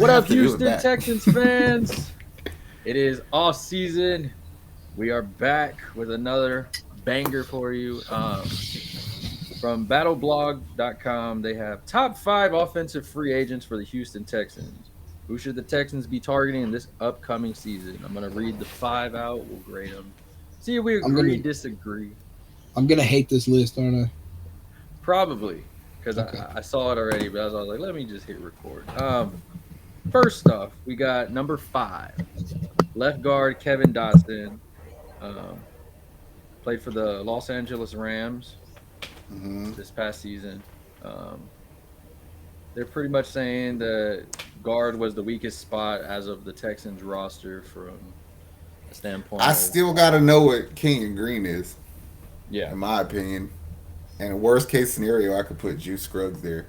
What up, Houston Texans fans? It is off season. We are back with another banger for you. From battleblog.com, they have top 5 offensive free agents for the Houston Texans. Who should the Texans be targeting in this upcoming season? I'm going to read the 5 out. We'll grade them. See if we agree, disagree. I'm going to hate this list, aren't I? Probably, because I saw it already, but I was like, let me just hit record. First off, we got number 5, left guard Kevin Dotson. Played for the Los Angeles Rams this past season. They're pretty much saying that guard was the weakest spot as of the Texans roster from a standpoint. I still got to know what Kenyon Green is. Yeah. In my opinion. And a worst case scenario, I could put Juice Scruggs there.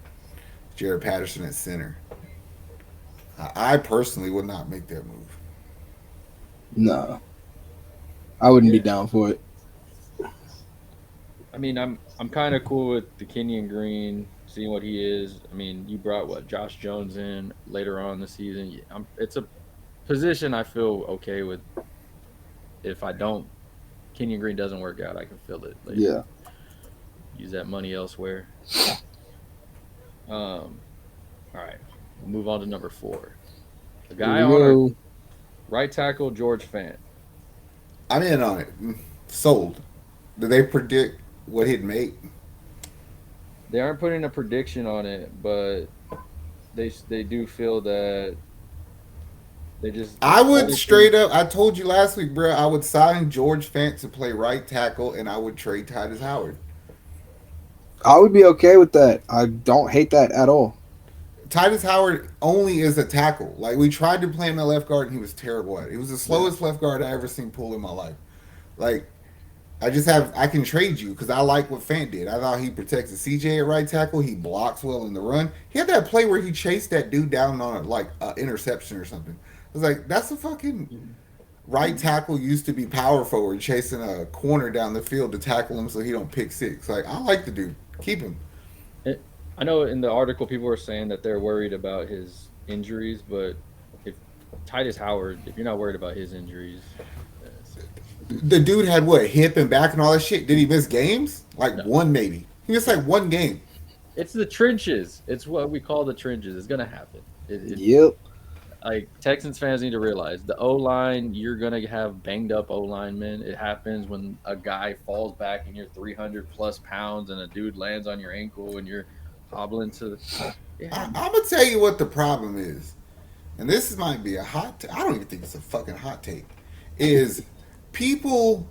Jared Patterson at center. I personally would not make that move. No. I wouldn't be down for it. I mean, I'm kind of cool with the Kenyon Green, seeing what he is. I mean, you brought Josh Jones in later on in the season. It's a position I feel okay with. If Kenyon Green doesn't work out, I can fill it later. Yeah. Use that money elsewhere. All right. We'll move on to number 4. The guy on right tackle, George Fant. I'm in on it. Sold. Do they predict what he'd make? They aren't putting a prediction on it, but they do feel that they just. I would straight up. I told you last week, bro. I would sign George Fant to play right tackle, and I would trade Titus Howard. I would be okay with that. I don't hate that at all. Titus Howard only is a tackle. Like, we tried to play him at left guard, and he was terrible at it. He was the slowest left guard I ever seen pull in my life. Like, I can trade you because I like what Fant did. I thought he protected CJ at right tackle. He blocks well in the run. He had that play where he chased that dude down on an interception or something. I was like, that's a fucking right tackle used to be power forward chasing a corner down the field to tackle him so he don't pick 6. Like, I like the dude. Keep him. I know in the article people were saying that they're worried about his injuries, but if Titus Howard, if you're not worried about his injuries, the dude had what, hip and back and all that shit. Did he miss games? No. One maybe. He missed one game. It's the trenches. It's what we call the trenches. It's gonna happen. Yep. Like, Texans fans need to realize the O-line, you're gonna have banged up O-linemen. It happens when a guy falls back and you're 300 plus pounds and a dude lands on your ankle and you're hobbling to the. I'm gonna tell you what the problem is, and this might be a hot. I don't even think it's a fucking hot take. Is people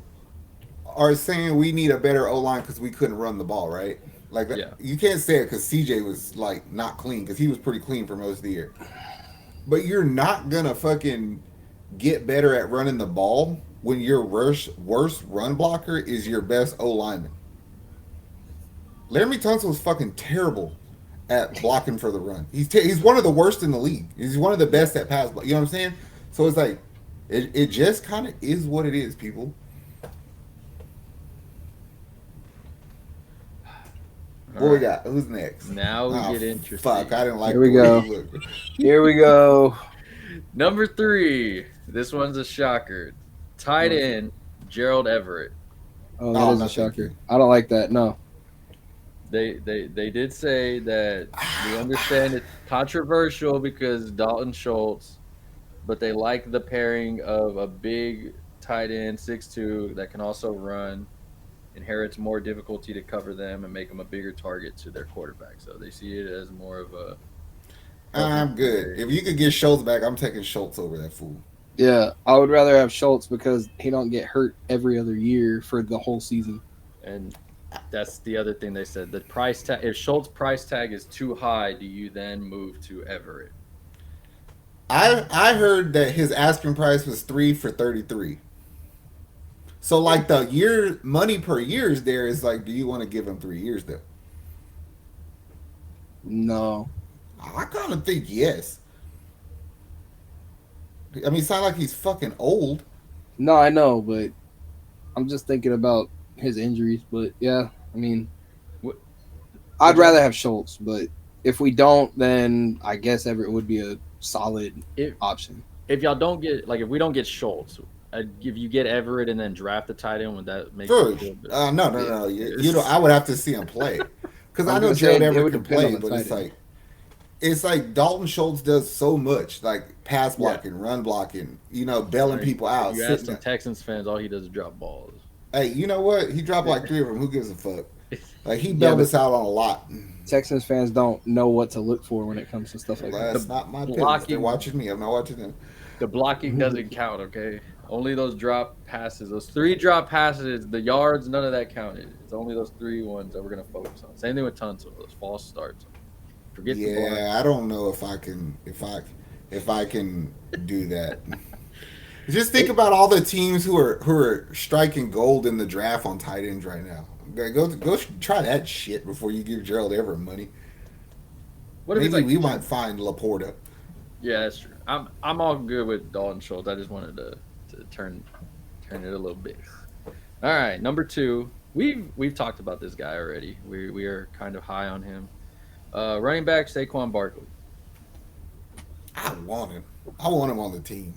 are saying we need a better O-line because we couldn't run the ball, right? Like, you can't say it because CJ was not clean, because he was pretty clean for most of the year. But you're not gonna fucking get better at running the ball when your worst run blocker is your best O-lineman. Laramie Tunsil was fucking terrible at blocking for the run. He's one of the worst in the league. He's one of the best at pass block. You know what I'm saying? So it's like, it just kind of is what it is, people. What we got? Who's next? Now we get interesting. Fuck, I didn't like. Here we go. Here we go. Number 3. This one's a shocker. Tight end Gerald Everett. Oh, that is a shocker. I don't like that. No. They did say that we understand it's controversial because Dalton Schultz, but they like the pairing of a big tight end, 6'2", that can also run, inherits more difficulty to cover them and make them a bigger target to their quarterback. So they see it as more of a. I'm good. If you could get Schultz back, I'm taking Schultz over that fool. Yeah, I would rather have Schultz because he don't get hurt every other year for the whole season. And that's the other thing they said. The price tag. If Schultz price tag is too high, do you then move to Everett? I heard that his asking price was 3 for 33. So the year money per year is there. Is do you want to give him 3 years though? No. I kind of think yes. I mean, it's not like he's fucking old. No, I know, but I'm just thinking about his injuries. But yeah, I mean, I'd rather have Schultz. But if we don't, then I guess Everett would be a solid if option. if y'all don't get if we don't get Schultz, if you get Everett and then draft a tight end, would that make you Sure. feel good? No. You know, I would have to see him play because I I was know gonna say Gerald it Everett would can depend on play, the but tight end. it's like Dalton Schultz does so much, like pass Yeah. blocking, run blocking, bailing people out. If you ask Sitting some there. Texans fans, all he does is drop balls. Hey, you know what? He dropped like 3 of them. Who gives a fuck? Like he Yeah, bailed but us out on a lot. Texans fans don't know what to look for when it comes to stuff like Well, that. that's The not my business. They're blocking, watching me. I'm not watching them. the blocking doesn't count. Okay, only those drop passes, those 3 drop passes, the yards, none of that counted. It's only those 3 ones that we're gonna focus on. Same thing with Tunsil, those false starts. Forget the block. Yeah, I don't know if I can do that. Just think about all the teams who are striking gold in the draft on tight ends right now. Go try that shit before you give Gerald Everett money. What if it's Maybe like, we might find Laporta. yeah, that's true. I'm all good with Dalton Schultz. I just wanted to turn it a little bit. All right, number 2. We've talked about this guy already. We are kind of high on him. Running back Saquon Barkley. I want him. I want him on the team.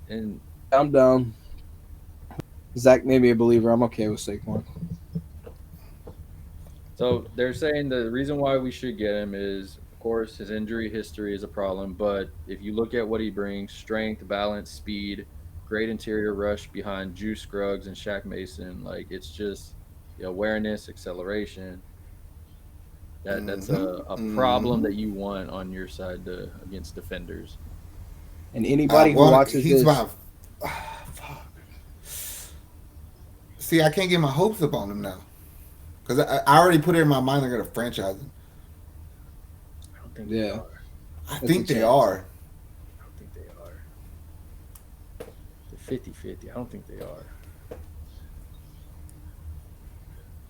And I'm down. Zach made me a believer. I'm okay with Saquon. so they're saying the reason why we should get him is, of course, his injury history is a problem. But if you look at what he brings, strength, balance, speed, great interior rush behind Juice Scruggs and Shaq Mason, it's just the awareness, acceleration. That's a problem that you want on your side against defenders. And anybody who watches He's this, my. Fuck. See, I can't get my hopes up on him now because I already put it in my mind they're gonna franchise him. I don't think they Yeah. are. I That's think a they chance. are. I don't think they are. They're 50-50. I don't think they are.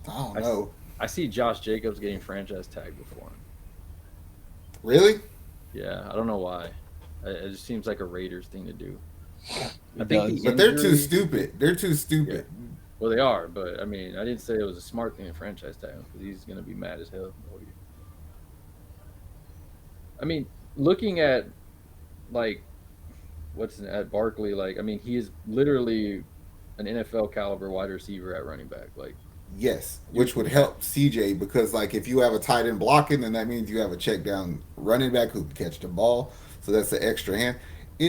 I don't know. I see Josh Jacobs getting franchise tagged before him. Really? Yeah, I don't know why. It just seems like a Raiders thing to do. I It think does. But they're too injury- stupid. They're too stupid. Well, they are, but I mean, I didn't say it was a smart thing to franchise tag him because he's going to be mad as hell. I mean, looking at at Barkley, I mean, he is literally an NFL caliber wide receiver at running back. Yes, which would help CJ because if you have a tight end blocking, then that means you have a check down running back who can catch the ball. So that's the extra hand.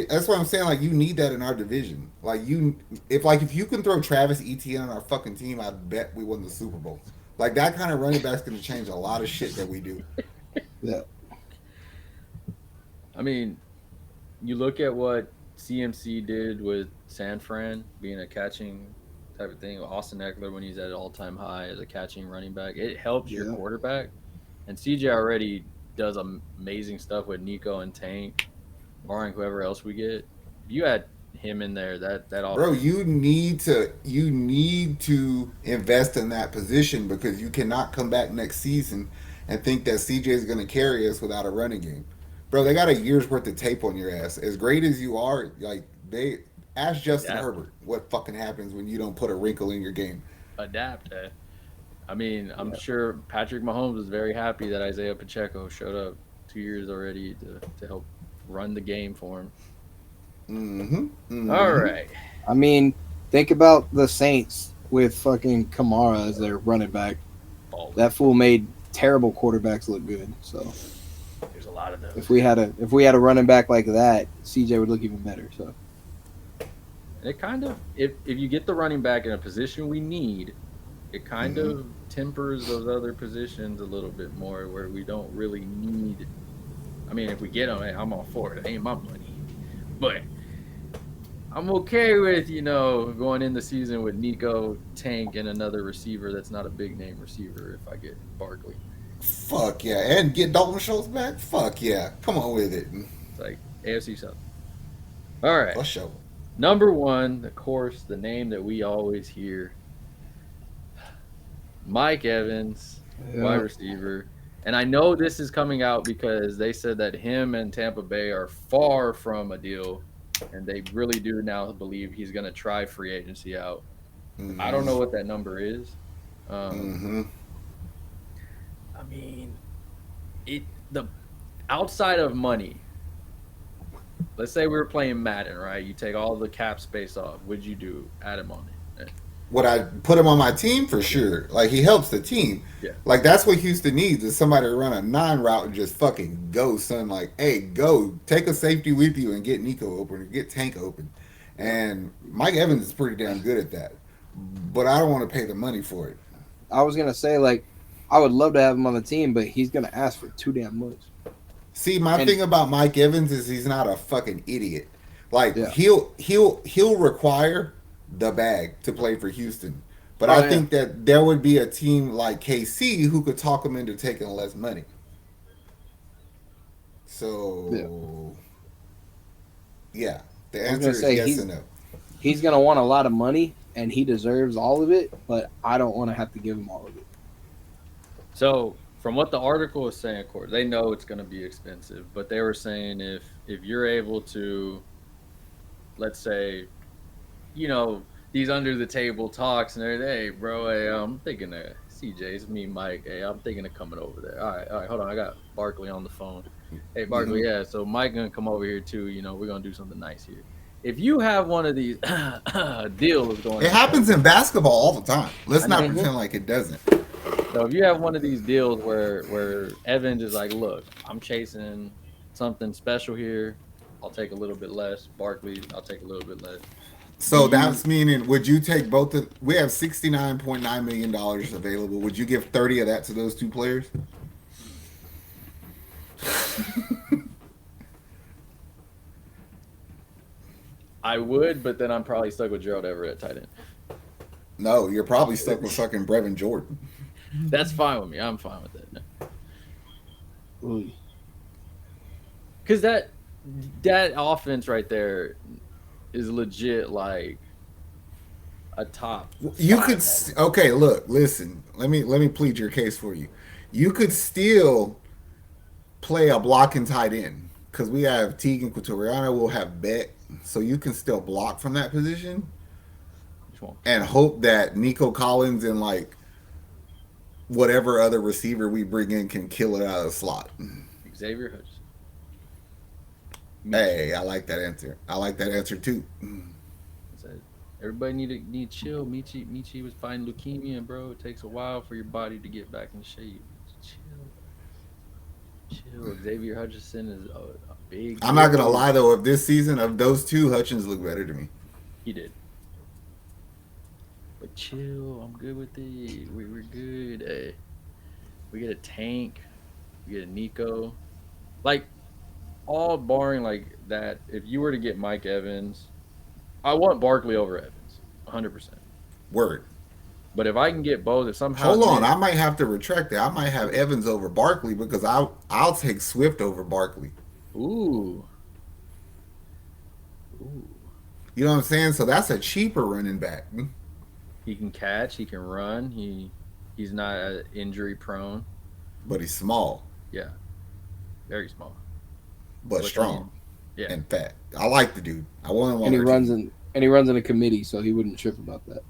That's what I'm saying. You need that in our division. If you can throw Travis Etienne on our fucking team, I bet we won the Super Bowl. That kind of running back's going to change a lot of shit that we do. Yeah. I mean, you look at what CMC did with San Fran being a catching type of thing. Austin Eckler when he's at an all-time high as a catching running back, it helps your quarterback. And CJ already does amazing stuff with Nico and Tank, barring whoever else we get. If you add him in there, that Bro, you need to invest in that position because you cannot come back next season and think that CJ is going to carry us without a running game. Bro, they got a year's worth of tape on your ass. As great as you are, they ask Justin Herbert what fucking happens when you don't put a wrinkle in your game. adapt. I mean, I'm sure Patrick Mahomes was very happy that Isaiah Pacheco showed up 2 years already to help run the game for him. All right. I mean, think about the Saints with fucking Kamara as their running back. That fool made terrible quarterbacks look good. So there's a lot of those. If we had a running back like that, CJ would look even better. So it kind of if you get the running back in a position we need, it kind of tempers those other positions a little bit more where we don't really need. I mean, if we get them, I'm all for it. It ain't my money, but I'm okay with going in the season with Nico, Tank, and another receiver that's not a big name receiver. If I get Barkley, fuck yeah, and get Dalton Schultz back. Fuck yeah, come on with it. It's like AFC South. All right, let's show. Number 1, of course, the name that we always hear. Mike Evans, wide receiver. And I know this is coming out because they said that him and Tampa Bay are far from a deal, and they really do now believe he's going to try free agency out. I don't know what that number is. I mean, outside of money, let's say we were playing Madden, right? You take all the cap space off. Would you do add him on it? Would I put him on my team for sure? Like he helps the team. Yeah. Like that's what Houston needs is somebody to run a 9 route and just fucking go, son. Like, hey, go take a safety with you and get Nico open or get Tank open. And Mike Evans is pretty damn good at that. But I don't want to pay the money for it. I was gonna say like I would love to have him on the team, but he's gonna ask for too damn much. See, my thing about Mike Evans is he's not a fucking idiot. Like Yeah. he'll require the bag to play for Houston. But I think that there would be a team like KC who could talk him into taking less money. So yeah, the answer is yes and no. He's gonna want a lot of money, and he deserves all of it. But I don't want to have to give him all of it. So, from what the article was saying, of course, they know it's going to be expensive, but they were saying if you're able to, let's say, you know, these under the table talks and everything, hey, bro, hey, I'm thinking of CJ, it's me, Mike. Hey, I'm thinking of coming over there. All right, hold on, I got Barkley on the phone. Hey, Barkley, yeah, so Mike gonna come over here too. You know, we're gonna do something nice here. If you have one of these deals going, it happens in basketball all the time. Let's not pretend like it doesn't. So if you have one of these deals where Evans is like, look, I'm chasing something special here, I'll take a little bit less. Barkley, I'll take a little bit less. So that's meaning, would you take both of? We have $69.9 million available. Would you give 30 of that to those two players? I would, but then I'm probably stuck with Gerald Everett at tight end. No, you're probably stuck with fucking Brevin Jordan. That's fine with me. I'm fine with that. No. Because that offense right there is legit like a top. You could listen. Let me plead your case for you. You could still play a blocking tight end because we have Teagan Quatoriano. We'll have Bet, so you can still block from that position and hope that Nico Collins and like whatever other receiver we bring in can kill it out of the slot. Xavier Hutchinson. Hey, I like that answer. I like that answer too. Everybody need chill. Michi was fighting leukemia, bro. It takes a while for your body to get back in shape. Chill. Xavier Hutchinson is a big. I'm not gonna lie though. Of this season, of those two, Hutchins looked better to me. He did. But chill. I'm good with it. We're good. Hey, we get a Tank. We get a Nico. Like, all barring like that, if you were to get Mike Evans, I want Barkley over Evans, 100%. Word. But if I can get both, if somehow hold on, I might have to retract that. I might have Evans over Barkley because I'll take Swift over Barkley. Ooh. You know what I'm saying? So that's a cheaper running back. He can catch. He can run. He's not injury prone. But he's small. Yeah. Very small. But strong. Yeah. And fat. I like the dude. I want him on. And he runs in a committee, so he wouldn't trip about that.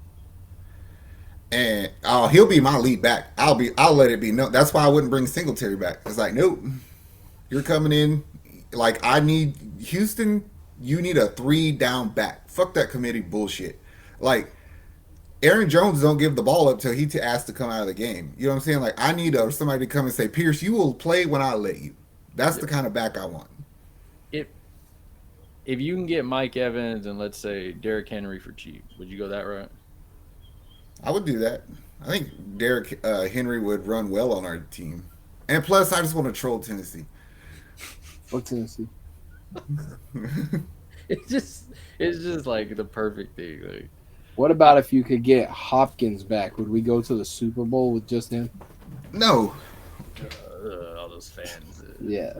And he'll be my lead back. I'll let it be known. That's why I wouldn't bring Singletary back. It's like, nope. You're coming in. Like, I need Houston. You need a 3 down back. Fuck that committee bullshit. Like, Aaron Jones don't give the ball up till he asked to come out of the game. You know what I'm saying? Like, I need somebody to come and say, Pierce, you will play when I let you. That's the kind of back I want. If you can get Mike Evans and let's say Derrick Henry for cheap, would you go that route? I would do that. I think Derrick Henry would run well on our team. And plus, I just want to troll Tennessee. Fuck Tennessee. It's just like the perfect thing. Like, what about if you could get Hopkins back? Would we go to the Super Bowl with just him? No. All those fans. Yeah.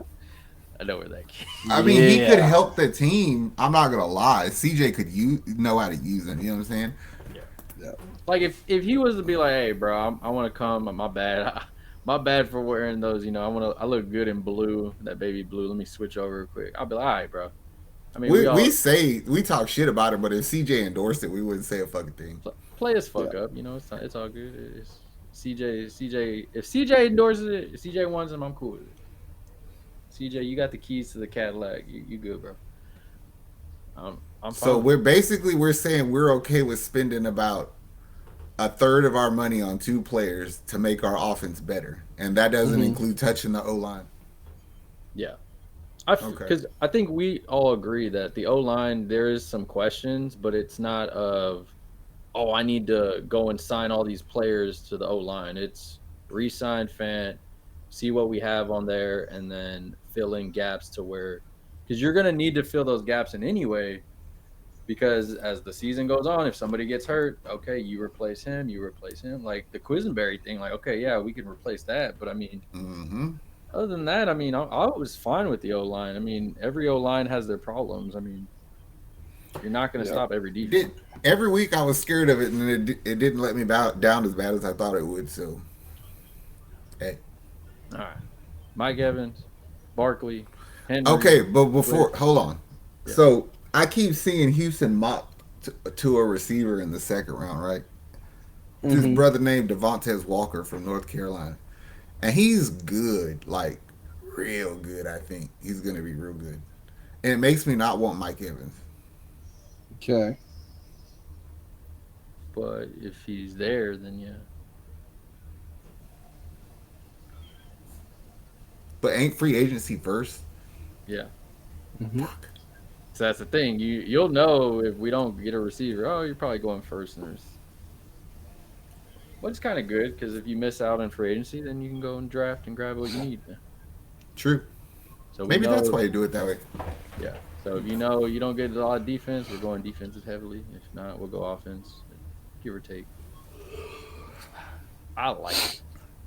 I know where that came. I mean, he could help the team. I'm not gonna lie. CJ could know how to use him. You know what I'm saying? Yeah. Like if he was to be like, hey, bro, I want to come. My bad. My bad for wearing those. You know, I look good in blue, that baby blue. Let me switch over real quick. I'll be like, all right, bro. I mean, we talk shit about it, but if CJ endorsed it, we wouldn't say a fucking thing. Play his fuck up. You know, it's all good. It's CJ. If CJ endorses it, if CJ wants him, I'm cool with it. CJ, you got the keys to the Cadillac. You good, bro? I'm fine. So we're saying we're okay with spending about a third of our money on 2 players to make our offense better, and that doesn't include touching the O line. Yeah, because I think we all agree that the O line, there is some questions, but it's not of, oh, I need to go and sign all these players to the O line. It's re-sign Fant, see what we have on there, and then fill in gaps to where, because you're gonna need to fill those gaps in anyway. Because as the season goes on, if somebody gets hurt, okay, you replace him. Like the Quisenberry thing, like, okay, yeah, we can replace that. But I mean, other than that, I mean, I was fine with the O-line. I mean, every O-line has their problems. I mean, you're not going to stop every defense. Every week I was scared of it, and it didn't let me down as bad as I thought it would. So, hey. All right. Mike Evans, Barkley, Henry. Okay, but hold on. Yeah. So, I keep seeing Houston mock to a receiver in the second round, right? This brother named Devontae Walker from North Carolina. And he's good, like real good, I think. He's going to be real good. And it makes me not want Mike Evans. Okay. But if he's there, then yeah. But ain't free agency first? Yeah. Fuck. So that's the thing. You'll know if we don't get a receiver. Oh, you're probably going first. But it's kind of good because if you miss out on free agency, then you can go and draft and grab what you need. True. So maybe that's why you do it that way. Yeah. So if you know you don't get a lot of defense, we're going defensive heavily. If not, we'll go offense, give or take. I like it.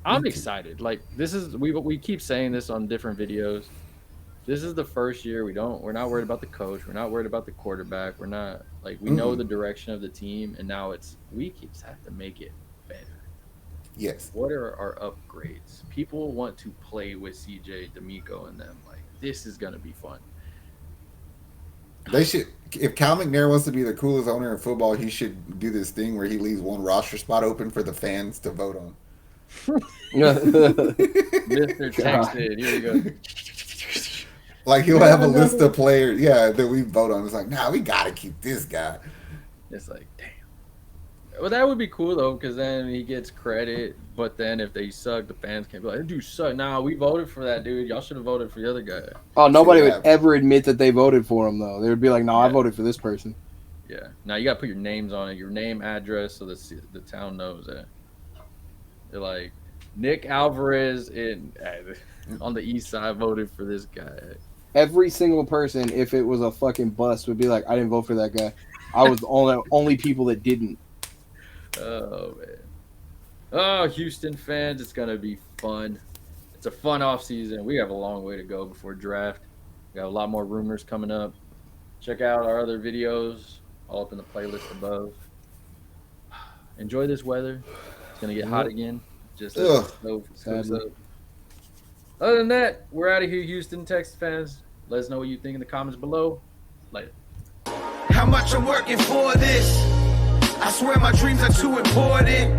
I'm excited. Like this is we keep saying this on different videos. This is the first year we're not worried about the coach. We're not worried about the quarterback. We're not like we know the direction of the team, and now we just have to make it better. Yes. What are our upgrades? People want to play with CJ, D'Amico, and them. Like this is gonna be fun. They should. If Cal McNair wants to be the coolest owner in football, he should do this thing where he leaves one roster spot open for the fans to vote on. Mr. Texted, here we go. Like he'll have a list of players, that we vote on. It's like, nah, we gotta keep this guy. It's like, damn. Well, that would be cool though, because then he gets credit. But then if they suck, the fans can't be like, "Dude, suck." Nah, we voted for that dude. Y'all should have voted for the other guy. Oh, nobody would ever admit that they voted for him though. They would be like, "No, I voted for this person." Yeah. Now you got to put your names on it, your name, address, so the town knows that. They're like, Nick Alvarez on the east side voted for this guy. Every single person, if it was a fucking bust, would be like, "I didn't vote for that guy. I was the only people that didn't." Oh man. Oh, Houston fans, it's gonna be fun. It's a fun off season. We have a long way to go before draft. We got a lot more rumors coming up. Check out our other videos, all up in the playlist above. Enjoy this weather. It's gonna get hot again. Just as the stove up. Other than that, we're out of here, Houston Texans fans. Let us know what you think in the comments below. Later. How much I'm working for this? I swear my dreams are too important.